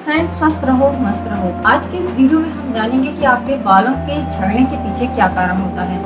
Friend, स्वस्थ रहो, मस्त रहो। आज की इस वीडियो में हम जानेंगे कि आपके बालों के झड़ने के पीछे क्या कारण होता है।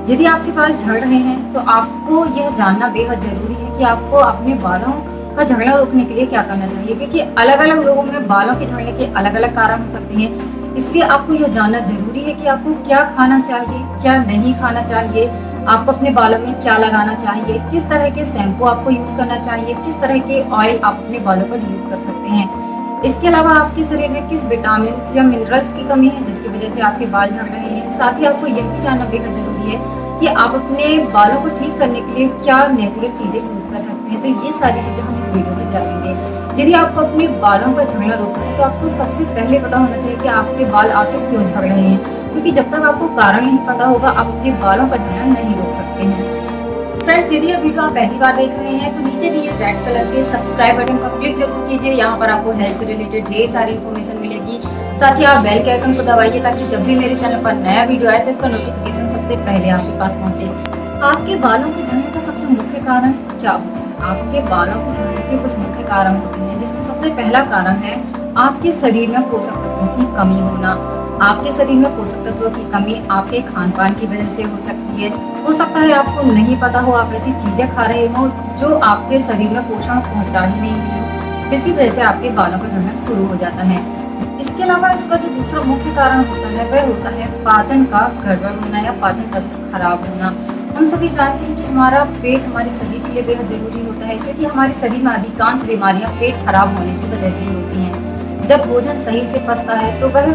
यदि आपके बाल झड़ रहे हैं तो आपको यह जानना बेहद जरूरी है कि आपको अपने बालों का झड़ना रोकने के लिए क्या करना चाहिए, क्योंकि अलग अलग लोगों में बालों के झड़ने के अलग अलग कारण हो सकते हैं। इसलिए आपको यह जानना जरूरी है कि आपको क्या खाना चाहिए, क्या नहीं खाना चाहिए, आपको अपने बालों में क्या लगाना चाहिए, किस तरह के शैम्पू आपको यूज करना चाहिए, किस तरह के ऑयल आप अपने बालों पर यूज कर सकते हैं। इसके अलावा आपके शरीर में किस विटामिन या मिनरल्स की कमी है जिसकी वजह से आपके बाल झड़ रहे हैं। साथ ही आपको यह भी जानना बेहद जरूरी है कि आप अपने बालों को ठीक करने के लिए क्या नेचुरल चीजें यूज कर सकते हैं। तो ये सारी चीजें हम इस वीडियो में जानेंगे। यदि आपको अपने बालों का झड़ना रोकना है तो आपको सबसे पहले पता होना चाहिए कि आपके बाल आखिर क्यों झड़ रहे हैं, क्योंकि जब तक आपको कारण नहीं पता होगा आप अपने बालों का झड़ना नहीं रोक सकते हैं। फ्रेंड्स, यदि यह वीडियो आप पहली बार देख रहे हैं तो नीचे दिए रेड कलर के सब्सक्राइब बटन पर क्लिक जरूर कीजिए। यहाँ पर आपको हेल्थ से रिलेटेड ढेर सारी इन्फॉर्मेशन मिलेगी। साथ ही आप बेल के आइकन को दबाइए ताकि जब भी मेरे चैनल पर नया वीडियो आए तो इसका नोटिफिकेशन सबसे पहले आपके पास पहुंचे। आपके बालों के झड़ने का सबसे मुख्य कारण क्या होता है? आपके बालों के झड़ने के कुछ मुख्य कारण होते हैं, जिसमें सबसे पहला कारण है आपके शरीर में पोषक तत्वों की कमी होना। आपके शरीर में पोषक तत्वों की कमी आपके खान पान की वजह से हो सकती है। हो सकता है आपको नहीं पता हो, आप ऐसी चीजें खा रहे हो जो आपके शरीर में पोषण पहुंचा ही नहीं रही हो, जिसकी वजह से आपके बालों का झड़ना शुरू हो जाता है। इसके अलावा इसका जो दूसरा मुख्य कारण होता है वह होता है पाचन का गड़बड़ होना या पाचन तंत्र खराब होना। हम सभी जानते हैं कि हमारा पेट हमारे शरीर के लिए बेहद जरूरी होता है, क्योंकि हमारे शरीर में अधिकांश बीमारियां पेट खराब होने की वजह से ही होती हैं। जब भोजन सही से पचता है तो वह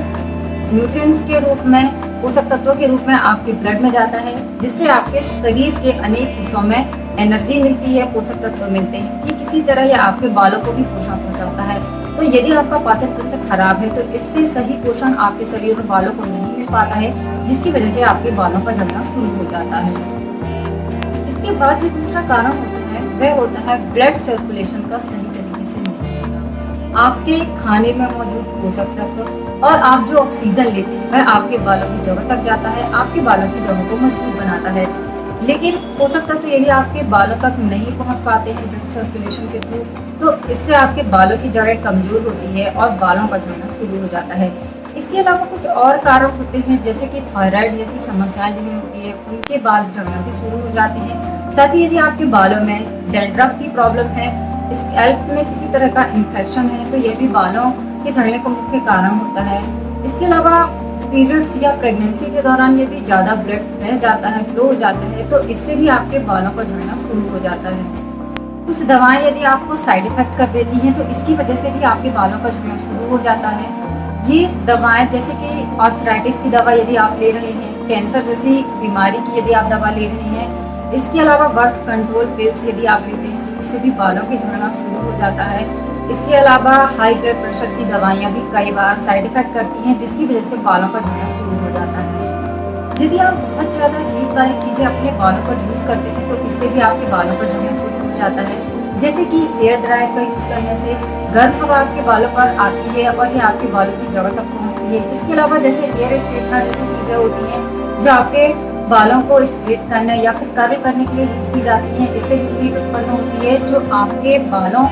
न्यूट्रिएंट्स के रूप में, पोषक तत्वों के रूप में आपके ब्लड में जाता है, जिससे आपके शरीर के अनेक हिस्सों में एनर्जी मिलती है, पोषक तत्व मिलते हैं। ठीक इसी तरह यह आपके बालों को भी पोषण पहुंचाता है। तो यदि आपका पाचन तंत्र खराब है तो इससे सही पोषण आपके शरीर और बालों को नहीं मिल पाता है, जिसकी वजह से आपके बालों का झड़ना शुरू हो जाता है। इसके बाद जो दूसरा कारण होता है वह होता है ब्लड सर्कुलेशन का सही तरीके से नहीं होना। आपके खाने में मौजूद पोषक तत्व और आप जो ऑक्सीजन लेते हैं वह आपके बालों की जड़ों तक जाता है, आपके बालों की जड़ों को मजबूत बनाता है। लेकिन पोषक तत्व यदि आपके बालों तक नहीं पहुंच पाते हैं ब्लड सर्कुलेशन के थ्रू, तो इससे आपके बालों की जड़ें कमजोर होती है और बालों का झड़ना शुरू हो जाता है। इसके अलावा कुछ और कारण होते हैं, जैसे कि थायराइड जैसी समस्याएं जिन्हें होती है उनके बाल झड़ना भी शुरू हो जाते हैं। साथ ही यदि आपके बालों में डैंड्रफ की प्रॉब्लम है, स्कैल्प में किसी तरह का इन्फेक्शन है, तो यह भी बालों के झड़ने का मुख्य कारण होता है। इसके अलावा पीरियड्स या प्रेगनेंसी के दौरान यदि ज़्यादा ब्लड बह जाता है, फ्लो हो जाता है, तो इससे भी आपके बालों का झड़ना शुरू हो जाता है। कुछ दवाएं यदि आपको साइड इफेक्ट कर देती हैं तो इसकी वजह से भी आपके बालों का झड़ना शुरू हो जाता है। ये दवाएं जैसे कि आर्थराइटिस की दवा यदि आप ले रहे हैं, कैंसर जैसी बीमारी की यदि आप दवा ले रहे हैं, इसके अलावा बर्थ कंट्रोल पिल्स यदि आप लेते हैं तो इससे भी बालों के झड़ना शुरू हो जाता है। इसके अलावा हाई ब्लड प्रेशर की दवाइयाँ भी कई बार साइड इफेक्ट करती हैं, जिसकी वजह से बालों का झड़ना शुरू हो जाता है। यदि आप बहुत ज़्यादा हीट वाली चीज़ें अपने बालों पर यूज़ करते हैं तो इससे भी आपके बालों का झड़ना शुरू हो जाता है। जैसे कि हेयर ड्रायर का यूज़ करने से गर्म हवा आपके बालों पर आती है और ये आपके बालों की जड़ों तक पहुँचती है। इसके अलावा जैसे हेयर स्ट्रेटनर जैसी चीज़ें होती हैं जो आपके बालों को स्ट्रेट करने या फिर कर्ल करने के लिए यूज़ की जाती हैं, इससे भी हीट उत्पन्न होती है जो आपके बालों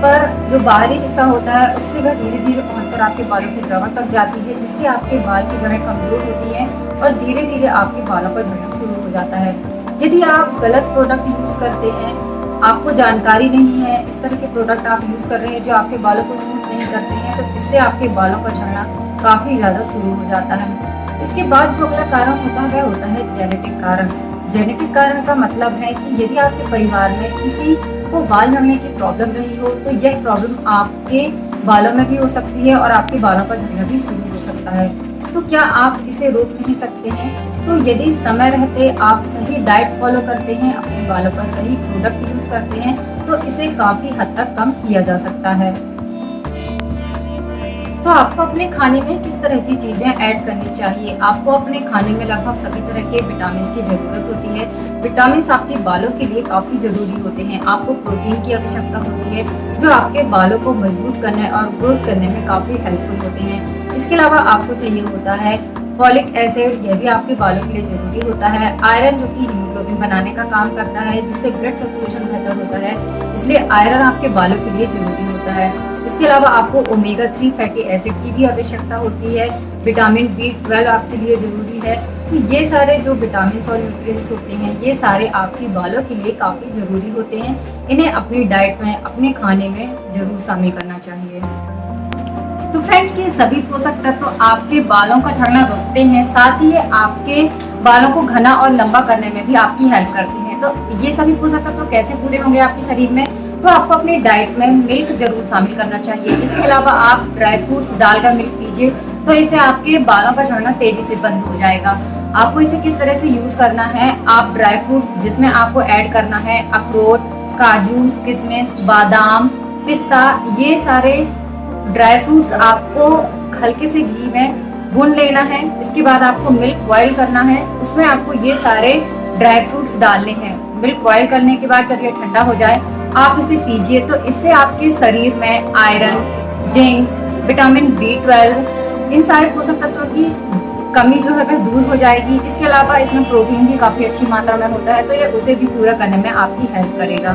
पर जो बाहरी हिस्सा होता है उससे वह धीरे धीरे पहुंचकर आपके बालों की जड़ों तक जाती है, जिससे आपके बाल की जड़ें कमजोर होती हैं और धीरे धीरे आपके बालों का झड़ना शुरू हो जाता है। यदि आप गलत प्रोडक्ट यूज़ करते हैं, आपको जानकारी नहीं है, इस तरह के प्रोडक्ट आप यूज़ कर रहे हैं जो आपके बालों को सूट नहीं करते हैं, तो इससे आपके बालों का झड़ना काफ़ी ज़्यादा शुरू हो जाता है। इसके बाद जो अगला कारण होता है वह होता है जेनेटिक कारण। जेनेटिक कारण का मतलब है कि यदि आपके परिवार में किसी को बाल झड़ने की प्रॉब्लम रही हो तो यह प्रॉब्लम आपके बालों में भी हो सकती है और आपके बालों का झड़ना भी शुरू हो सकता है। तो क्या आप इसे रोक नहीं सकते हैं? तो यदि समय रहते आप सही डाइट फॉलो करते हैं, अपने बालों पर सही प्रोडक्ट यूज करते हैं, तो इसे काफी हद तक कम किया जा सकता है। तो आपको अपने खाने में किस तरह की चीजें ऐड करनी चाहिए? आपको अपने खाने में लगभग सभी तरह के विटामिन की जरूरत होती है। विटामिन आपके बालों के लिए काफी जरूरी होते हैं। आपको प्रोटीन की आवश्यकता होती है जो आपके बालों को मजबूत करने और ग्रोथ करने में काफी हेल्पफुल होते हैं। इसके अलावा आपको चाहिए होता है फॉलिक एसिड, यह भी आपके बालों के लिए जरूरी होता है। आयरन जो कि हीमोग्लोबिन बनाने का काम करता है, जिससे ब्लड सर्कुलेशन बेहतर होता है, इसलिए आयरन आपके बालों के लिए जरूरी होता है। इसके अलावा आपको ओमेगा 3 फैटी एसिड की भी आवश्यकता होती है। विटामिन B12 आपके लिए ज़रूरी है। तो ये सारे जो विटामिन और न्यूट्रिएंट्स होते हैं, ये सारे आपकी बालों के लिए काफ़ी ज़रूरी होते हैं। इन्हें अपनी डाइट में, अपने खाने में ज़रूर शामिल करना चाहिए। तो फ्रेंड्स, ये सभी पोषक तत्व आपके बालों का झड़ना रोकते हैं, साथ ही ये आपके बालों को घना और लंबा करने में भी आपकी हेल्प करते हैं। तो ये सभी पोषक तत्व कैसे पूरे होंगे आपके शरीर में? तो आपको अपनी डाइट में मिल्क जरूर शामिल करना चाहिए। इसके अलावा आप ड्राई फ्रूट्स डालकर मिल्क पीजिए, तो इससे आपके बालों का झड़ना तेजी से बंद हो जाएगा। आपको इसे किस तरह से यूज करना है? आप ड्राई फ्रूट्स जिसमें आपको ऐड करना है अखरोट, काजू, किशमिश, बादाम, पिस्ता, ये सारे ड्राई फ्रूट्स आपको हल्के से घी में भून लेना है। इसके बाद आपको मिल्क बॉईल करना है, उसमें आपको ये सारे ड्राई फ्रूट्स डालने हैं। मिल्क बॉईल करने के बाद जब ये ठंडा हो जाए आप इसे पीजिए, तो इससे आपके शरीर में आयरन, जिंक, विटामिन B12, इन सारे पोषक तत्वों की कमी जो है वह दूर हो जाएगी। इसके अलावा इसमें प्रोटीन भी काफ़ी अच्छी मात्रा में होता है, तो ये उसे भी पूरा करने में आपकी हेल्प करेगा।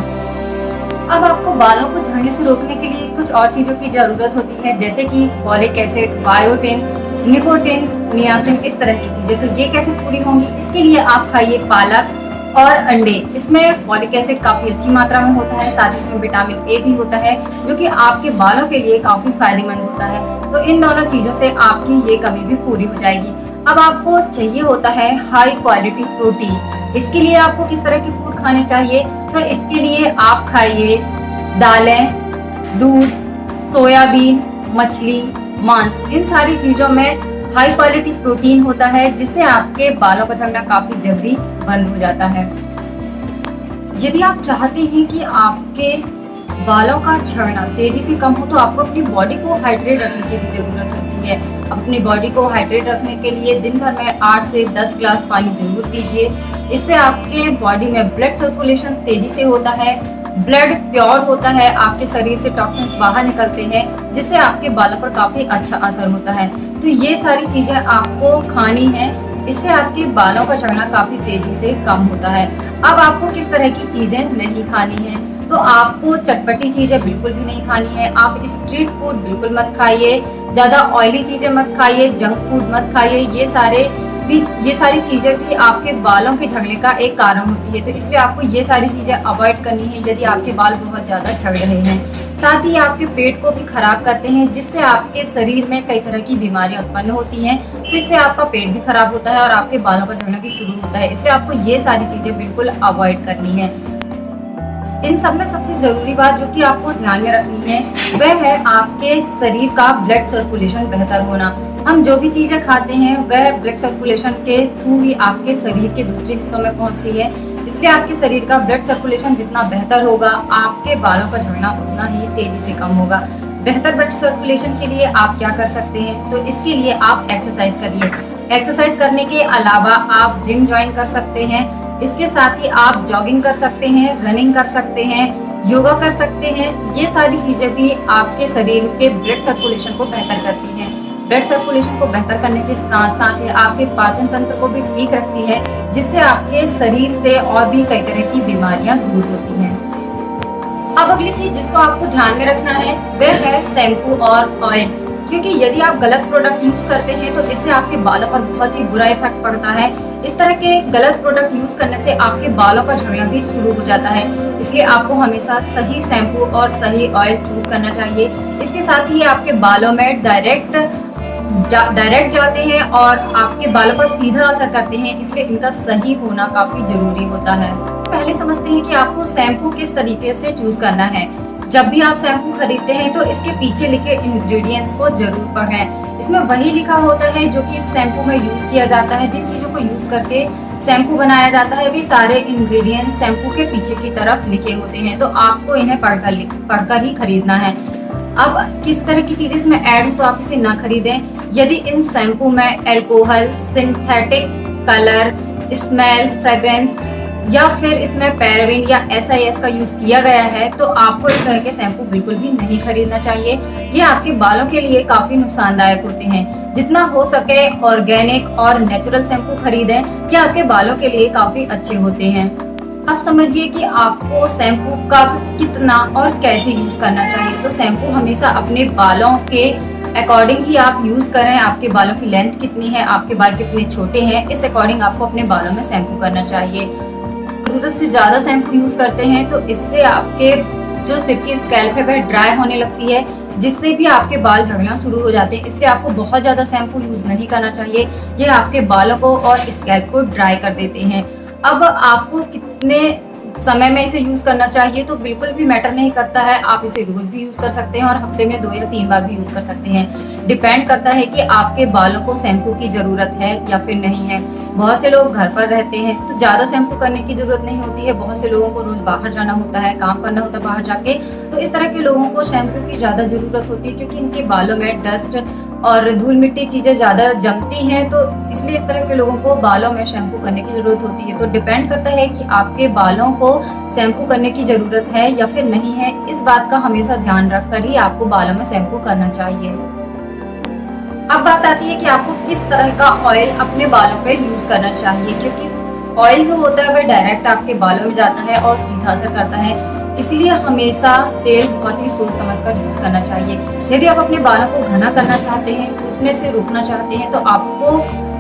अब आपको बालों को झड़ने से रोकने के लिए कुछ और चीज़ों की ज़रूरत होती है, जैसे कि folic acid, biotin, nicotine, niacin, इस तरह की चीज़ें। तो ये कैसे पूरी होंगी? इसके लिए आप खाइए पालक और अंडे। इसमें फॉलिक एसिड काफ़ी अच्छी मात्रा में होता है, साथ ही इसमें विटामिन A भी होता है, जो कि आपके बालों के लिए काफ़ी फायदेमंद होता है। तो इन दोनों चीज़ों से आपकी ये कमी भी पूरी हो जाएगी। अब आपको चाहिए होता है हाई क्वालिटी प्रोटीन। इसके लिए आपको किस तरह के फूड खाने चाहिए? तो इसके लिए आप खाइए दालें, दूध, सोयाबीन, मछली, मांस, इन सारी चीज़ों में हाई क्वालिटी प्रोटीन होता है, जिससे आपके बालों का झड़ना काफ़ी जल्दी बंद हो जाता है। यदि आप चाहते हैं कि आपके बालों का झड़ना तेजी से कम हो, तो आपको अपनी बॉडी को हाइड्रेट रखने की भी ज़रूरत होती है। अपनी बॉडी को हाइड्रेट रखने के लिए दिन भर में 8 से 10 ग्लास पानी जरूर पीजिए। इससे आपके बॉडी में ब्लड सर्कुलेशन तेजी से होता है, ब्लड प्योर होता है, आपके शरीर से टॉक्सिन्स बाहर निकलते हैं, जिससे आपके बालों पर काफ़ी अच्छा असर होता है। तो ये सारी चीज़ें आपको खानी है, इससे आपके बालों का झड़ना काफ़ी तेजी से कम होता है। अब आपको किस तरह की चीज़ें नहीं खानी है? तो आपको चटपटी चीज़ें बिल्कुल भी नहीं खानी है। आप स्ट्रीट फूड बिल्कुल मत खाइए, ज़्यादा ऑयली चीज़ें मत खाइए, जंक फूड मत खाइए। ये सारी चीज़ें भी आपके बालों के झड़ने का एक कारण होती है, तो इसलिए आपको ये सारी चीज़ें अवॉइड करनी है यदि आपके बाल बहुत ज़्यादा झड़ रहे हैं। साथ ही आपके पेट को भी खराब करते हैं, जिससे आपके शरीर में कई तरह की बीमारियां उत्पन्न होती हैं, तो इससे आपका पेट भी खराब होता है और आपके बालों का झड़ना भी शुरू होता है। इसलिए आपको ये सारी चीज़ें बिल्कुल अवॉइड करनी है। इन सब में सबसे ज़रूरी बात जो कि आपको ध्यान में रखनी है, वह है आपके शरीर का ब्लड सर्कुलेशन बेहतर होना। हम जो भी चीज़ें खाते हैं वह ब्लड सर्कुलेशन के थ्रू ही आपके शरीर के दूसरे हिस्सों में पहुंचती है। इसलिए आपके शरीर का ब्लड सर्कुलेशन जितना बेहतर होगा, आपके बालों का झड़ना उतना ही तेजी से कम होगा। बेहतर ब्लड सर्कुलेशन के लिए आप क्या कर सकते हैं? तो इसके लिए आप एक्सरसाइज करिए। एक्सरसाइज करने के अलावा आप जिम ज्वाइन कर सकते हैं। इसके साथ ही आप जॉगिंग कर सकते हैं, रनिंग कर सकते हैं, योगा कर सकते हैं। ये सारी चीज़ें भी आपके शरीर के ब्लड सर्कुलेशन को बेहतर करती हैं। ब्लड सर्कुलेशन को बेहतर करने के साथ साथ ही आपके पाचन तंत्र को भी ठीक रखती है, जिससे आपके शरीर से और भी कई तरह की बीमारियां दूर होती हैं। अब अगली चीज जिसको आपको ध्यान में रखना है वह है शैम्पू और ऑयल, क्योंकि यदि आप गलत प्रोडक्ट यूज करते हैं तो इससे आपके बालों पर बहुत ही बुरा इफेक्ट पड़ता है। इस तरह के गलत प्रोडक्ट यूज करने से आपके बालों का झड़ना भी शुरू हो जाता है। इसलिए आपको हमेशा सही शैम्पू और सही ऑयल चूज करना चाहिए। इसके साथ ही आपके बालों में डायरेक्ट जाते हैं और आपके बालों पर सीधा असर करते हैं, इसलिए इनका सही होना काफी जरूरी होता है। पहले समझते हैं कि आपको शैम्पू किस तरीके से चूज करना है। जब भी आप शैम्पू खरीदते हैं तो इसके पीछे लिखे इंग्रेडिएंट्स को जरूर पढ़ें। इसमें वही लिखा होता है जो कि इस शैम्पू में यूज किया जाता है। जिन चीजों को यूज करके शैम्पू बनाया जाता है वे सारे इंग्रेडिएंट्स शैम्पू के पीछे की तरफ लिखे होते हैं, तो आपको इन्हें पढ़कर ही खरीदना है। अब किस तरह की चीजें इसमें ऐड हो तो आप इसे ना खरीदें। यदि इन शैम्पू में alcohol, synthetic colour, smells, fragrance या फिर इसमें पैराबेन या SIS का यूज किया गया है तो आपको इस तरह के शैम्पू बिल्कुल भी नहीं खरीदना चाहिए। ये आपके बालों के लिए काफी नुकसानदायक होते हैं। जितना हो सके ऑर्गेनिक और नेचुरल शैम्पू खरीदें, ये आपके बालों के लिए काफी अच्छे होते हैं। अब समझिए कि आपको शैम्पू कब, कितना और कैसे यूज करना चाहिए। तो शैम्पू हमेशा अपने बालों के अकॉर्डिंग ही आप यूज करें। आपके बालों की लेंथ कितनी है, आपके बाल कितने छोटे हैं, इस अकॉर्डिंग आपको अपने बालों में शैम्पू करना चाहिए। जरूरत से ज्यादा शैम्पू यूज करते हैं तो इससे आपके जो सिर की स्कैल्प है वह ड्राई होने लगती है, जिससे भी आपके बाल झड़ना शुरू हो जाते हैं। इसलिए आपको बहुत ज्यादा शैम्पू यूज नहीं करना चाहिए, ये आपके बालों को और स्कैल्प को ड्राई कर देते हैं। अब आपको कितने समय में इसे यूज करना चाहिए तो बिल्कुल भी मैटर नहीं करता है। आप इसे रोज भी यूज कर सकते हैं और हफ्ते में 2 या 3 बार भी यूज कर सकते हैं। डिपेंड करता है कि आपके बालों को शैम्पू की जरूरत है या फिर नहीं है। बहुत से लोग घर पर रहते हैं तो ज्यादा शैम्पू करने की जरूरत नहीं होती है। बहुत से लोगों को रोज बाहर जाना होता है, काम करना होता है बाहर जाके, तो इस तरह के लोगों को शैम्पू की ज्यादा जरूरत होती है, क्योंकि इनके बालों में डस्ट और धूल मिट्टी चीजें ज्यादा जमती हैं। तो इसलिए इस तरह के लोगों को बालों में शैम्पू करने की जरूरत होती है। तो डिपेंड करता है कि आपके बालों को शैम्पू करने की जरूरत है या फिर नहीं है। इस बात का हमेशा ध्यान रखकर ही आपको बालों में शैम्पू करना चाहिए। अब बात आती है कि आपको किस तरह का ऑयल अपने बालों पे यूज करना चाहिए, क्योंकि ऑयल जो होता है वह डायरेक्ट आपके बालों में जाता है और सीधा असर करता है। इसलिए हमेशा तेल बहुत ही सोच समझ कर यूज करना चाहिए। यदि आप अपने बालों को घना करना चाहते हैं, टूटने से रोकना चाहते हैं, तो आपको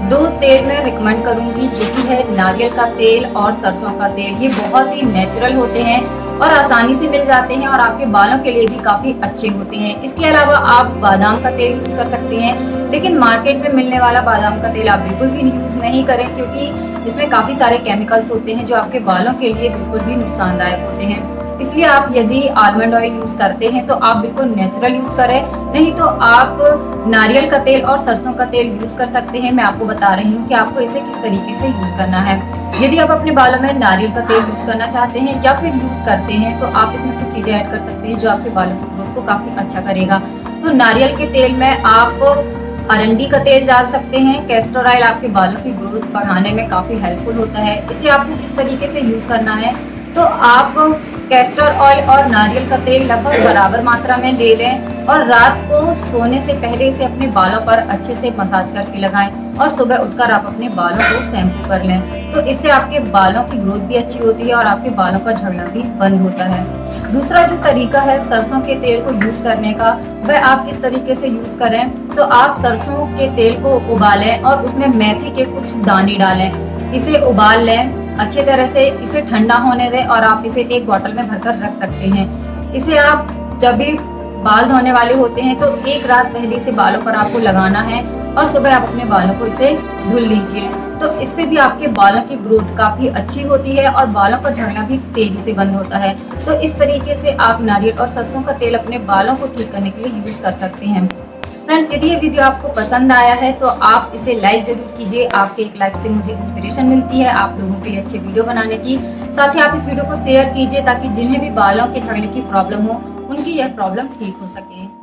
2 तेल मैं रिकमेंड करूंगी, जो कि है नारियल का तेल और सरसों का तेल। ये बहुत ही नेचुरल होते हैं और आसानी से मिल जाते हैं और आपके बालों के लिए भी काफी अच्छे होते हैं। इसके अलावा आप बादाम का तेल यूज कर सकते हैं, लेकिन मार्केट में मिलने वाला बादाम का तेल आप बिल्कुल भी यूज नहीं करें, क्योंकि इसमें काफी सारे केमिकल्स होते हैं जो आपके बालों के लिए बिल्कुल भी नुकसानदायक होते हैं। इसलिए आप यदि आलमंड ऑयल यूज करते हैं तो आप बिल्कुल नेचुरल यूज करें, नहीं तो आप नारियल का तेल और सरसों का तेल यूज कर सकते हैं। मैं आपको बता रही हूँ कि आपको इसे किस तरीके से यूज करना है। यदि आप अपने बालों में नारियल का तेल यूज करना चाहते हैं या फिर यूज करते हैं, तो आप इसमें कुछ चीजें ऐड कर सकते हैं जो आपके बालों की ग्रोथ को काफी अच्छा करेगा। तो नारियल के तेल में आप अरंडी का तेल डाल सकते हैं। कैस्टर ऑयल आपके बालों की ग्रोथ बढ़ाने में काफी हेल्पफुल होता है। इसे आपको किस तरीके से यूज करना है, तो आप कैस्टर ऑयल और नारियल का तेल लगभग बराबर मात्रा में ले लें और रात को सोने से पहले इसे अपने बालों पर अच्छे से मसाज करके लगाएं और सुबह उठकर आप अपने बालों को शैम्पू कर लें। तो इससे आपके बालों की ग्रोथ भी अच्छी होती है और आपके बालों का झड़ना भी बंद होता है। दूसरा जो तरीका है सरसों के तेल को यूज करने का, वह आप किस तरीके से यूज करें, तो आप सरसों के तेल को उबालें और उसमें मेथी के कुछ दाने डालें। इसे उबाल लें अच्छे तरह से, इसे ठंडा होने दें और आप इसे एक बोतल में भरकर रख सकते हैं। इसे आप जब भी बाल धोने वाले होते हैं तो एक रात पहले इसे बालों पर आपको लगाना है और सुबह आप अपने बालों को इसे धुल लीजिए। तो इससे भी आपके बालों की ग्रोथ काफी अच्छी होती है और बालों का झड़ना भी तेजी से बंद होता है। तो इस तरीके से आप नारियल और सरसों का तेल अपने बालों को ठीक करने के लिए यूज कर सकते हैं। फ्रेंड्स, यदि ये वीडियो आपको पसंद आया है तो आप इसे लाइक जरूर कीजिए। आपके एक लाइक से मुझे इंस्पिरेशन मिलती है आप लोगों के लिए अच्छे वीडियो बनाने की। साथ ही आप इस वीडियो को शेयर कीजिए ताकि जिन्हें भी बालों के झड़ने की प्रॉब्लम हो उनकी यह प्रॉब्लम ठीक हो सके।